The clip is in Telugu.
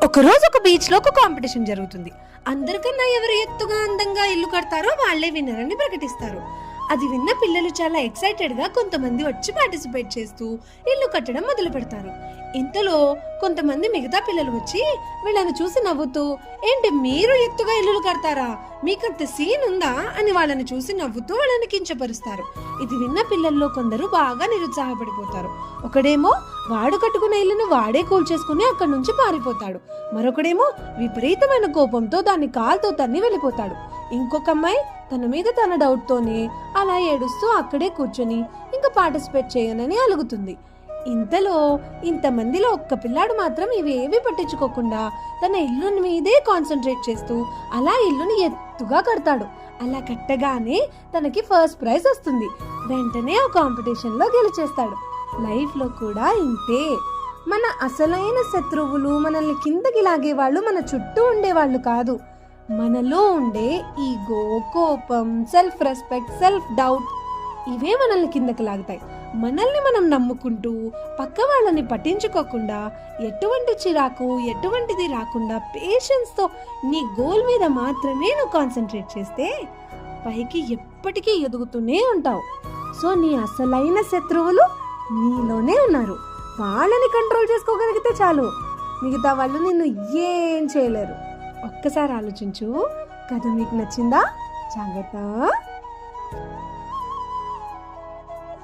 ఒకరోజు ఒక బీచ్ లో ఒక కాంపిటీషన్ జరుగుతుంది. అందరికన్నా ఎవరు ఎత్తుగా అందంగా ఇల్లు కడతారో వాళ్లే విన్నర్ అని ప్రకటిస్తారు. అది విన్న పిల్లలు చాలా ఎక్సైటెడ్ గా కొంతమంది వచ్చి పార్టిసిపేట్ చేస్తూ ఇల్లు కట్టడం మొదలు పెడతారు. ఇంతలో కొంతమంది మిగతా పిల్లలు వచ్చి వీళ్ళని చూసి నవ్వుతూ, ఏంటి మీరు ఎత్తుగా ఇల్లులు కడతారా, మీకంత సీన్ ఉందా అని వాళ్ళని చూసి నవ్వుతూ వాళ్ళని కించపరుస్తారు. ఇది విన్న పిల్లల్లో కొందరు బాగా నిరుత్సాహపడిపోతారు. ఒకడేమో వాడు కట్టుకున్న ఇల్లును వాడే కూల్చేసుకుని అక్కడి నుంచి పారిపోతాడు. మరొకడేమో విపరీతమైన కోపంతో దాన్ని కాలుతో తన్ని వెళ్ళిపోతాడు. ఇంకొక అమ్మాయి తన మీద తన డౌట్ తోనే అలా ఏడుస్తూ అక్కడే కూర్చొని ఇంకా పార్టిసిపేట్ చేయనని అలుగుతుంది. ఇంతలో ఇంతమందిలో ఒక్క పిల్లాడు మాత్రం ఇవేవి పట్టించుకోకుండా తన ఇల్లు మీదే కాన్సన్ట్రేట్ చేస్తూ అలా ఇల్లుని ఎత్తుగా కడతాడు. అలా కట్టగానే తనకి ఫస్ట్ ప్రైజ్ వస్తుంది. వెంటనే ఆ కాంపిటీషన్ లో గెలిచేస్తాడు. లైఫ్ లో కూడా ఇంతే. మన అసలైన శత్రువులు, మనల్ని కిందకి లాగే వాళ్ళు మన చుట్టూ ఉండేవాళ్ళు కాదు, మనలో ఉండే ఈగో, కోపం, సెల్ఫ్ రెస్పెక్ట్, సెల్ఫ్ డౌట్, ఇవే మనల్ని కిందకి లాగుతాయి. మనల్ని మనం నమ్ముకుంటూ పక్క వాళ్ళని పట్టించుకోకుండా ఎటువంటి చిరాకు ఎటువంటిది రాకుండా పేషెన్స్ తో నీ గోల్ మీద మాత్రమే నువ్వు కాన్సన్ట్రేట్ చేస్తే పైకి ఎప్పటికీ ఎదుగుతూనే ఉంటావు. సో నీ అసలైన శత్రువులు నీలోనే ఉన్నారు. వాళ్ళని కంట్రోల్ చేసుకోగలిగితే చాలు, మిగతా వాళ్ళు నిన్ను ఏం చేయలేరు. ఒక్కసారి ఆలోచించు. కథ మీకు నచ్చిందా? జాగ్రత్త.